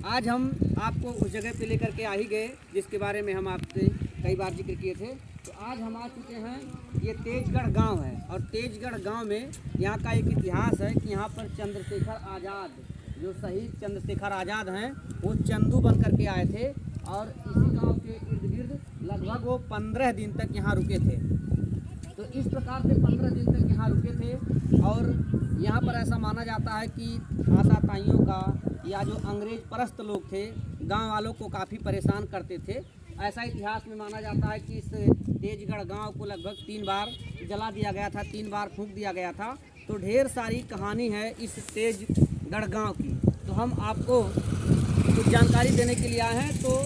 आज हम आपको उस जगह पे लेकर के आ ही गए जिसके बारे में हम आपसे कई बार जिक्र किए थे। तो आज हम आ चुके हैं, ये तेजगढ़ गांव है और तेजगढ़ गांव में यहाँ का एक इतिहास है कि यहाँ पर चंद्रशेखर आज़ाद, जो शहीद चंद्रशेखर आज़ाद हैं, वो चंदू बन करके आए थे और इसी गांव के इर्द गिर्द लगभग वो 15 दिन तक यहाँ रुके थे। तो इस प्रकार से 15 दिन तक यहाँ रुके थे और यहाँ पर ऐसा माना जाता है कि आताताइयों का या जो अंग्रेज परस्त लोग थे, गांव वालों को काफ़ी परेशान करते थे। ऐसा इतिहास में माना जाता है कि इस तेजगढ़ गांव को लगभग 3 बार जला दिया गया था, 3 बार फूंक दिया गया था। तो ढेर सारी कहानी है इस तेजगढ़ गांव की। तो हम आपको कुछ जानकारी देने के लिए आए हैं। तो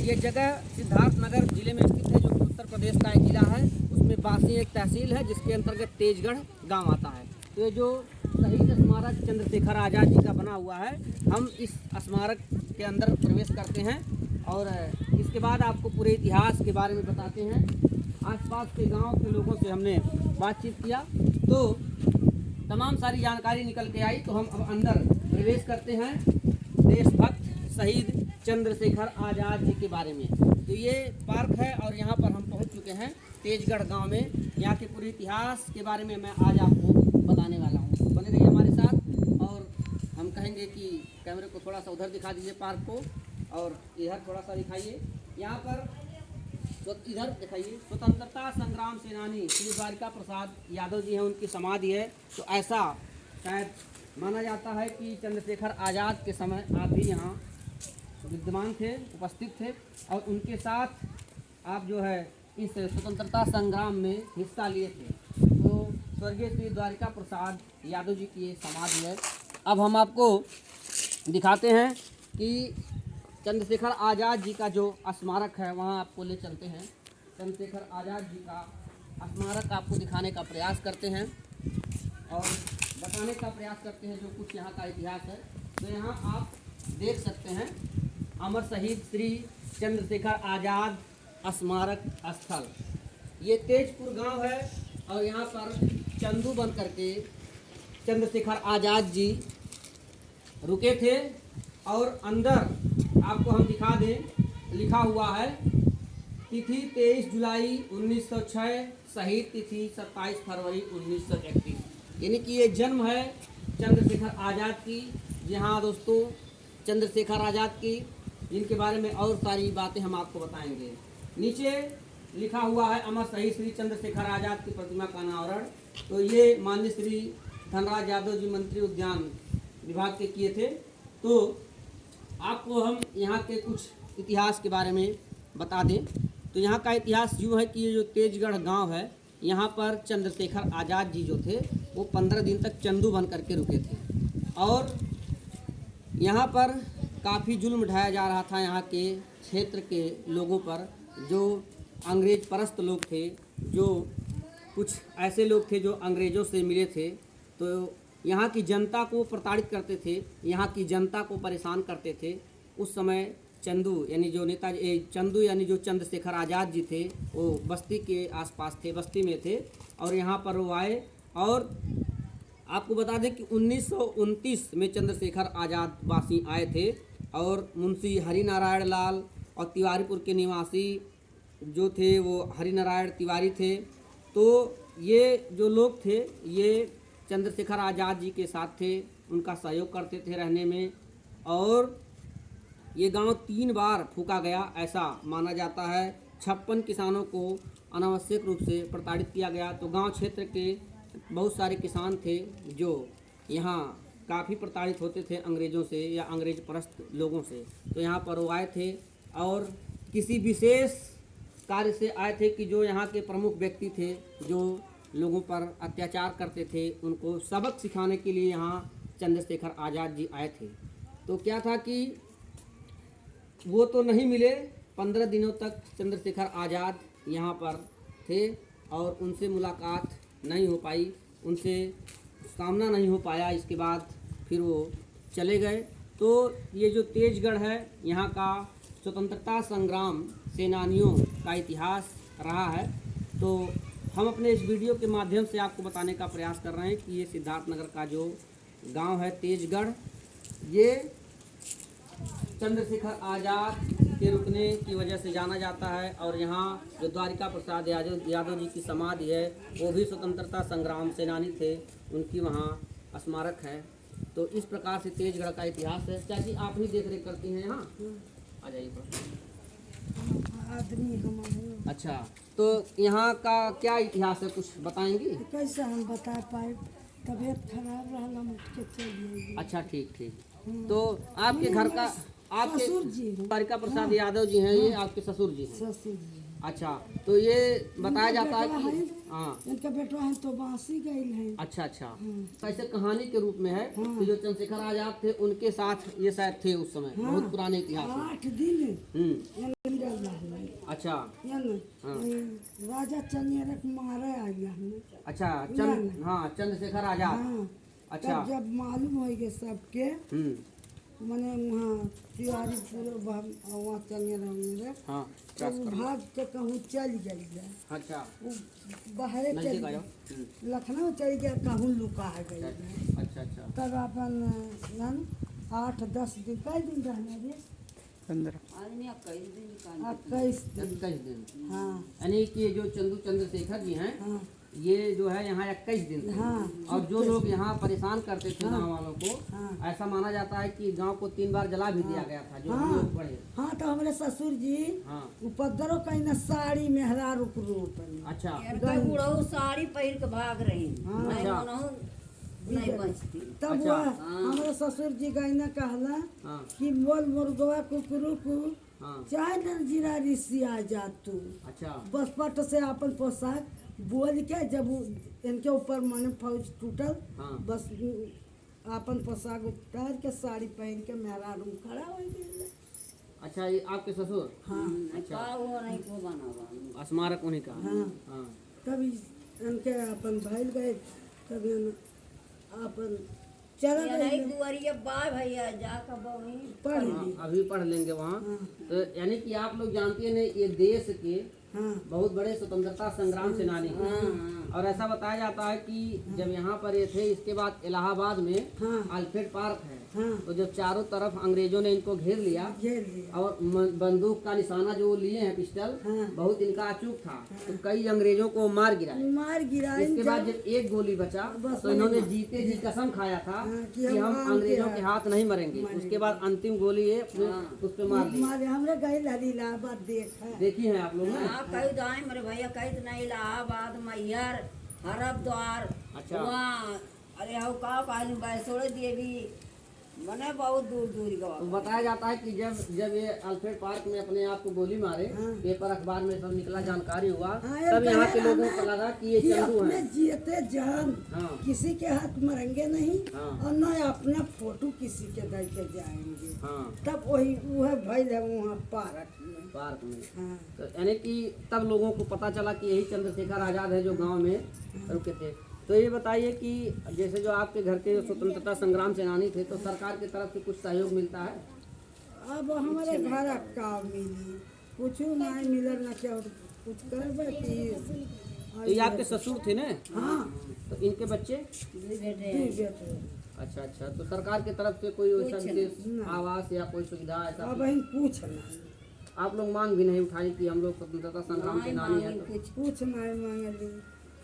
ये जगह सिद्धार्थनगर ज़िले में स्थित है, जो कि उत्तर प्रदेश का एक ज़िला है। उसमें बासी एक तहसील है जिसके अंतर्गत तेजगढ़ गांव आता है। तो ये जो शहीद स्मारक चंद्रशेखर आज़ाद जी का बना हुआ है, हम इस स्मारक के अंदर प्रवेश करते हैं और इसके बाद आपको पूरे इतिहास के बारे में बताते हैं। आसपास के गांव के लोगों से हमने बातचीत किया तो तमाम सारी जानकारी निकल के आई। तो हम अब अंदर प्रवेश करते हैं देशभक्त शहीद चंद्रशेखर आज़ाद जी के बारे में। तो ये पार्क है और यहाँ पर हम पहुँच चुके हैं तेजगढ़ गांव में। यहाँ के पूरे इतिहास के बारे में मैं आज आपको बताने वाला हूँ। तो बने रहिए हमारे साथ और हम कहेंगे कि कैमरे को थोड़ा सा उधर दिखा दीजिए पार्क को, और इधर थोड़ा सा दिखाइए। यहाँ पर इधर दिखाइए, स्वतंत्रता संग्राम सेनानी श्री द्वारिका प्रसाद यादव जी हैं, उनकी समाधि है। तो ऐसा शायद माना जाता है कि चंद्रशेखर आज़ाद के समय आप भी यहाँ विद्यमान थे, उपस्थित थे और उनके साथ आप जो है इस स्वतंत्रता संग्राम में हिस्सा लिए थे। तो स्वर्गीय श्री द्वारिका प्रसाद यादव जी की ये समाधि है। अब हम आपको दिखाते हैं कि चंद्रशेखर आज़ाद जी का जो स्मारक है वहाँ आपको ले चलते हैं। चंद्रशेखर आज़ाद जी का स्मारक आपको दिखाने का प्रयास करते हैं और बताने का प्रयास करते हैं जो कुछ यहाँ का इतिहास है। तो यहाँ आप देख सकते हैं अमर शहीद श्री चंद्रशेखर आज़ाद स्मारक स्थल। ये तेजपुर गांव है और यहाँ पर चंदू बन करके चंद्रशेखर आज़ाद जी रुके थे। और अंदर आपको हम दिखा दें, लिखा हुआ है तिथि 23 जुलाई 1906, शहीद तिथि 27 फरवरी 1931। यानी कि ये जन्म है चंद्रशेखर आज़ाद की। जी हाँ दोस्तों, चंद्रशेखर आज़ाद की, जिनके बारे में और सारी बातें हम आपको बताएंगे। नीचे लिखा हुआ है अमर शहीद श्री चंद्रशेखर आज़ाद की प्रतिमा का अनावरण। तो ये माननीय श्री धनराज यादव जी मंत्री उद्यान विभाग के किए थे। तो आपको हम यहाँ के कुछ इतिहास के बारे में बता दें। तो यहाँ का इतिहास यूँ है कि ये जो तेजगढ़ गांव है, यहाँ पर चंद्रशेखर आज़ाद जी जो थे वो 15 दिन तक चंदू बन करके रुके थे और यहाँ पर काफ़ी जुल्म ढाया जा रहा था यहाँ के क्षेत्र के लोगों पर, जो अंग्रेज परस्त लोग थे, जो कुछ ऐसे लोग थे जो अंग्रेज़ों से मिले थे। तो यहाँ की जनता को प्रताड़ित करते थे, यहाँ की जनता को परेशान करते थे। उस समय चंदू यानी जो नेताजी चंदू यानी जो चंद्रशेखर आज़ाद जी थे, वो बस्ती के आसपास थे, बस्ती में थे और यहाँ पर वो आए। और आपको बता दें कि 1929 में चंद्रशेखर आज़ाद वासी आए थे और मुंशी हरिनारायण लाल और तिवारीपुर के निवासी जो थे वो हरिनारायण तिवारी थे। तो ये जो लोग थे ये चंद्रशेखर आज़ाद जी के साथ थे, उनका सहयोग करते थे रहने में। और ये गांव 3 बार फूका गया ऐसा माना जाता है। 56 किसानों को अनावश्यक रूप से प्रताड़ित किया गया। तो गांव क्षेत्र के बहुत सारे किसान थे जो यहाँ काफ़ी प्रताड़ित होते थे अंग्रेज़ों से या अंग्रेज परस्त लोगों से। तो यहाँ पर वो आए थे और किसी विशेष कार्य से आए थे कि जो यहाँ के प्रमुख व्यक्ति थे, जो लोगों पर अत्याचार करते थे, उनको सबक सिखाने के लिए यहाँ चंद्रशेखर आज़ाद जी आए थे। तो क्या था कि वो तो नहीं मिले, 15 दिनों तक चंद्रशेखर आज़ाद यहाँ पर थे और उनसे मुलाकात नहीं हो पाई, उनसे सामना नहीं हो पाया। इसके बाद फिर वो चले गए। तो ये जो तेजगढ़ है, यहाँ का स्वतंत्रता संग्राम सेनानियों का इतिहास रहा है। तो हम अपने इस वीडियो के माध्यम से आपको बताने का प्रयास कर रहे हैं कि ये सिद्धार्थनगर का जो गांव है तेजगढ़, ये चंद्रशेखर आज़ाद के रुकने की वजह से जाना जाता है। और यहाँ जो द्वारिका प्रसाद यादव जी की समाधि है, वो भी स्वतंत्रता संग्राम सेनानी थे, उनकी वहाँ स्मारक है। तो इस प्रकार से तेजगढ़ का इतिहास है। चाची आप ही देख रेख करती हैं यहाँ, आ जाइए आदमी हम। अच्छा, तो यहाँ का क्या इतिहास है, कुछ बताएंगी? कैसे हम बता पाए, तबीयत खराब रहा, हम उठ के चलिए। अच्छा ठीक ठीक। तो आपके घर का, आपके ससुर जी द्वारिका प्रसाद यादव जी हैं, ये आपके ससुर जी हैं? ससुर जी अच्छा, तो ये बताया जाता है बेटवा कि है, हाँ, इनका बेटवा है तो बांसी गई है। अच्छा अच्छा। ऐसे कहानी के रूप में है कि जो चंद्रशेखर आजाद थे उनके साथ ये शायद थे उस समय, बहुत पुराने इतिहास में। 8 दिन हम्म, अच्छा राजा चंद्रक मारे आया है। अच्छा, हाँ चंद्रशेखर आजाद। हाँ, अच्छा, तब जब मालूम हो गए सबके, मैंने वहाँ तिवारी पूरे वहाँ चले रहे, हाँ तो वो भाग के कहूँ चल गई है। अच्छा, वो बाहर चल नजदीक आ गई, जाओ। लखनऊ चल गया, कहूँ लुका गई है। अच्छा अच्छा, तब अपन 8-10 दिन, कई दिन रहना रे? 21 दिन। 21 दिन। हाँ यानी कि ये जो चंद्रशेखर जी हैं, हाँ ये जो है यहाँ 21 दिन थे। हाँ। और जो लोग यहाँ परेशान करते थे गाँव वालों को, हाँ। ऐसा माना जाता है कि गांव को 3 बार जला भी दिया गया था, जो हम लोग पढ़े। हाँ, तो हमारे ससुर जी हाँ, उपद्रो कहीं न साड़ी मेहरा रुक रूप। अच्छा बुढ़ऊ साड़ी पहन के भाग रही, हाँ। नहीं अच्छा। मनहु नहीं बचती। तब अच्छा। वह हमारे ससुर जी गई न कहला हाँ कि बोल मुर्गवा कुकरू को हाँ, चाहे न जीरा ऋषि आ जा तू, अच्छा बस पट से अपन पोशाक बोल के, जब इनके ऊपर मन फौज टूटल, हाँ। बस अपन पोशाक उतार के साड़ी पहन के मेहरा रूम खड़ा हो गई। अच्छा, ये आपके ससुर? हाँ का वो नहीं को बनावा। स्मारक उन्हीं का? हाँ। हाँ, तब इनके अपन भैल गए, तब अपन चला ये गए नहीं दुआरिया बा भैया जाकर बही पढ़ हाँ, ली। अभी पढ़ लेंगे वहाँ। हाँ तो यानी कि आप लोग जानते हैं ये देश के हाँ बहुत बड़े स्वतंत्रता संग्राम सेनानी हैं। और ऐसा बताया जाता है कि जब यहाँ पर ये थे, इसके बाद इलाहाबाद में हाँ अल्फ्रेड पार्क है, हाँ तो जब चारों तरफ अंग्रेजों ने इनको घेर लिया घेर लिया। और बंदूक का निशाना जो लिए हैं, पिस्टल, हाँ। बहुत इनका अचूक था, तो कई अंग्रेजों को मार गिराए। मार गिराए। इसके बाद जब एक गोली बचा बस तो इन्होंने जीते जी कसम खाया था हाँ, कि हम अंग्रेजों के हाथ नहीं मरेंगे। उसके बाद अंतिम गोली ये अपने उस पे मार दी। मारे हमरे गए इलाहाबाद देखा। देखी है आप लोग ने? हाँ कई दाई मेरे भैया कई तो नहीं इलाहाबाद मैहर हरद्वार अच्छा। वहाँ अरे हो का कहलू बैसोड़ देवी मने बहुत दूर दूर तो गवा। बताया जाता है कि जब जब ये अल्फ्रेड पार्क में अपने आप को गोली मारे, पेपर अखबार में सब निकला, जानकारी हुआ, हाँ, तब ये यहाँ के कहे लोगों को लगा कि ये चंदू अपने हैं। जीते जान हाँ किसी के हाथ मरेंगे नहीं, हाँ और न अपना फोटो किसी के दे के जाएंगे। हाँ, तब वही वह भैल है वहाँ पार्क में। पार्क में। हाँ तो यानी कि तब लोगों को पता चला कि यही चंद्रशेखर आजाद है जो गांव में रुके थे। तो ये बताइए कि जैसे जो आपके घर के स्वतंत्रता संग्राम सेनानी थे, तो सरकार की तरफ से कुछ सहयोग मिलता है? अब हमारे घर का मिली कुछ नहीं मिले न क्या कुछ करबे की। तो ये आपके ससुर थे ना? हाँ तो इनके बच्चे? दू बेटे। अच्छा अच्छा। तो सरकार की तरफ से कोई वैसा विशेष नहीं। आवास या कोई सुविधा ऐसा अब हम पूछ नहीं, आप लोग मांग भी नहीं उठाई कि हम लोग स्वतंत्रता संग्राम सेनानी है? तो कुछ नहीं मांगली।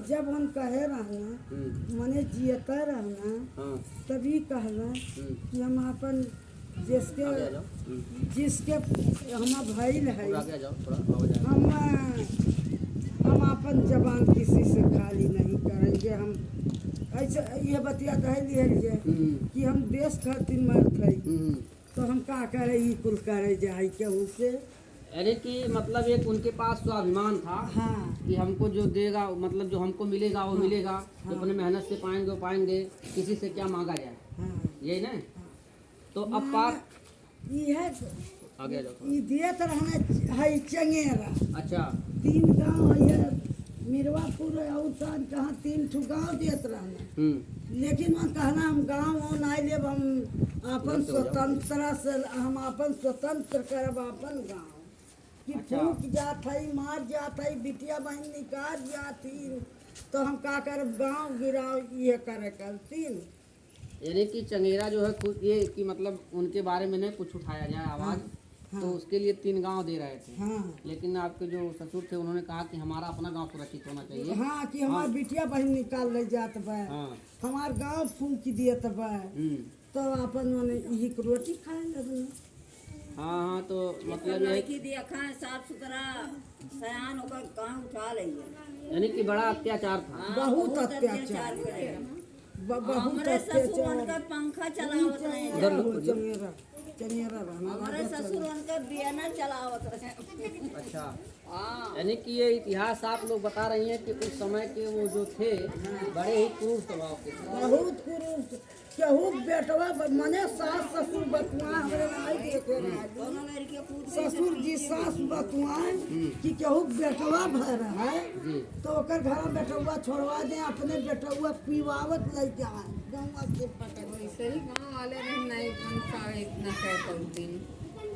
जब हम कहे रहना मने जियता रहना, हाँ, तभी कहना कि हम अपन जिसके आगे आ जाओ। जिसके हम भइल है, आगे आ जाओ, थोड़ा आवाज आ जाए। हम अपन जबान किसी से खाली नहीं करेंगे। हम ऐसे ये बतिया कह लिए कि हम देश खातिर मरत है, तो हम का करे ई कुल करे जाए केहू से। यानी कि मतलब एक उनके पास स्वाभिमान था हाँ कि हमको जो देगा, मतलब जो हमको मिलेगा वो मिलेगा, जो अपने मेहनत से पाएंगे वो पाएंगे, किसी से क्या मांगा जाए, हाँ यही ना? तो अब पार्क ये आगे आ जाओ। ई देत रहना है चंगेरा। अच्छा 3 गांव है, मिर्वापुर और कहाँ 3 ठो गांव देत रहना। लेकिन वहाँ कहना हम गाँव हो नहीं लेब, हम अपन स्वतंत्र से हम अपन स्वतंत्र करब अपन गाँव कि अच्छा। फूक जात है, मार जात है, बिटिया बहन निकाल जाती, तो हम का करब गाँव गिराव ये करे करतीन। यानी कि चंगेरा जो है खुद ये कि मतलब उनके बारे में नहीं कुछ उठाया जाए आवाज़, तो उसके लिए 3 गांव दे रहे थे। हाँ लेकिन आपके जो ससुर थे उन्होंने कहा कि हमारा अपना गांव सुरक्षित होना चाहिए। हाँ कि हमार बिटिया बहन निकाल ले जात बा, हाँ। हमार गांव फूक दियत बा, तो अपन मने यही के रोटी खाए लगन। हाँ, तो मतलब ये है लड़की दिया खाए साफ सुथरा सयान होकर कहाँ उठा रही यानी कि बड़ा अत्याचार था। बहुत अत्याचार, करे बहुत हमारे ससुर अत्याचार। उनका पंखा चलावत रहे, चंगेरा चंगेरा रहना हमारे ससुर उनका बियाना चलावत रहे। अच्छा, हाँ यानी कि ये इतिहास आप लोग बता रही हैं कि उस समय के वो जो थे बड़े ही क्रूर स्वभाव के थे। बहुत कुरूप केहू बेटवा मने सास ससुर बतुआ हमरे नहीं देखे रहे। दोनों लड़के कूद ससुर जी सास बतुआ कि केहू बेटवा भर है जी। तो ओकर घर में बेटवा छोड़वा दे, अपने बेटवा पीवावत लेके आए गौवा से पकड़ के। सही गाँव वाले रहे नहीं उनका इतना कहता उस दिन।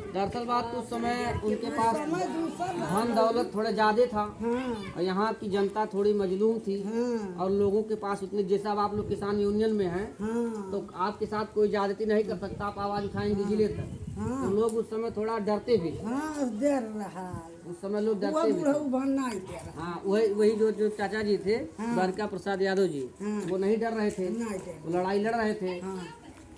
दरअसल बात उस समय उनके पास समय दूसरा धन दौलत थोड़ा ज्यादा था हाँ और यहाँ की जनता थोड़ी मजलूम थी हाँ और लोगों के पास उतने, जैसा अब आप लोग किसान यूनियन में हैं हाँ तो आपके साथ कोई ज्यादती नहीं कर सकता, आप आवाज उठाएंगे जिले तक। हाँ तो लोग उस समय थोड़ा डरते भी, हाँ देर रहा उस समय लोग वो डरते भी। बुढ़ऊ बनना ही दे रहा हाँ, वही जो चाचा जी थे हाँ। द्वारिका प्रसाद यादव जी, हाँ। वो नहीं डर रहे थे, नहीं दे वो लड़ाई लड़ रहे थे। हाँ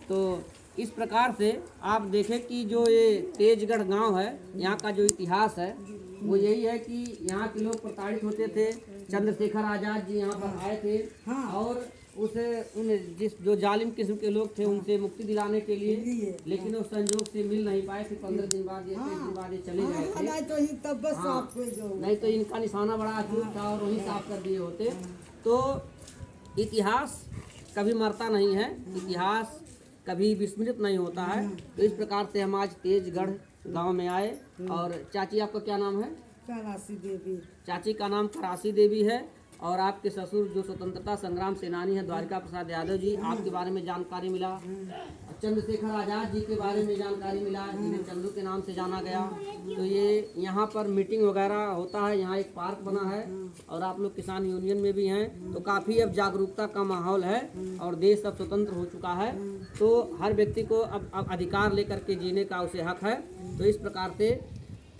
तो इस प्रकार से आप देखें कि जो ये तेजगढ़ गांव है, यहाँ का जो इतिहास है वो यही है कि यहाँ के लोग प्रताड़ित होते थे। चंद्रशेखर आजाद जी यहाँ पर आए थे हाँ। और उसे उन जिस जो जालिम किस्म के लोग थे उनसे मुक्ति दिलाने के लिए, लिए। लेकिन वो संयोग से मिल नहीं पाए। फिर 15 दिन बाद या 30 दिन बाद ये चले गए हाँ, थे। नहीं तो ही तब बस हाँ। साफ हो जाओ। नहीं तो इनका निशाना बड़ा अचूक था और वही साफ कर दिए होते। तो इतिहास कभी मरता नहीं है, इतिहास कभी विस्मृत नहीं होता है। तो इस प्रकार से हम आज तेजगढ़ गांव में आए। और चाची आपका क्या नाम है? कालासी देवी चाची का नाम करासी देवी है और आपके ससुर जो स्वतंत्रता संग्राम सेनानी है द्वारिका प्रसाद यादव जी, आपके बारे में जानकारी मिला। चंद्रशेखर आजाद जी के बारे में जानकारी मिला, जिन्हें चंदू के नाम से जाना गया। तो ये यहाँ पर मीटिंग वगैरह होता है, यहाँ एक पार्क बना है और आप लोग किसान यूनियन में भी हैं। तो काफ़ी अब जागरूकता का माहौल है और देश अब स्वतंत्र हो चुका है। तो हर व्यक्ति को अब अधिकार लेकर के जीने का उसे हक है। तो इस प्रकार से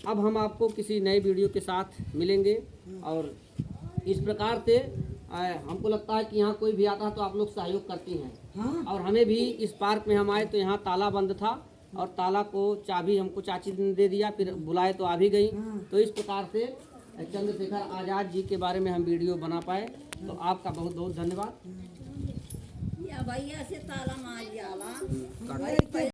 अब हम आपको किसी नए वीडियो के साथ मिलेंगे। और इस प्रकार से हमको लगता है कि यहाँ कोई भी आता है तो आप लोग सहयोग करती हैं। हाँ और हमें भी इस पार्क में हम आए तो यहाँ ताला बंद था और ताला को चाबी हमको चाची ने दे दिया, फिर बुलाए तो आ भी गई। तो इस प्रकार से चंद्रशेखर आजाद जी के बारे में हम वीडियो बना पाए। तो आपका बहुत बहुत धन्यवाद। या भैया से ताला मार जाला। काटो।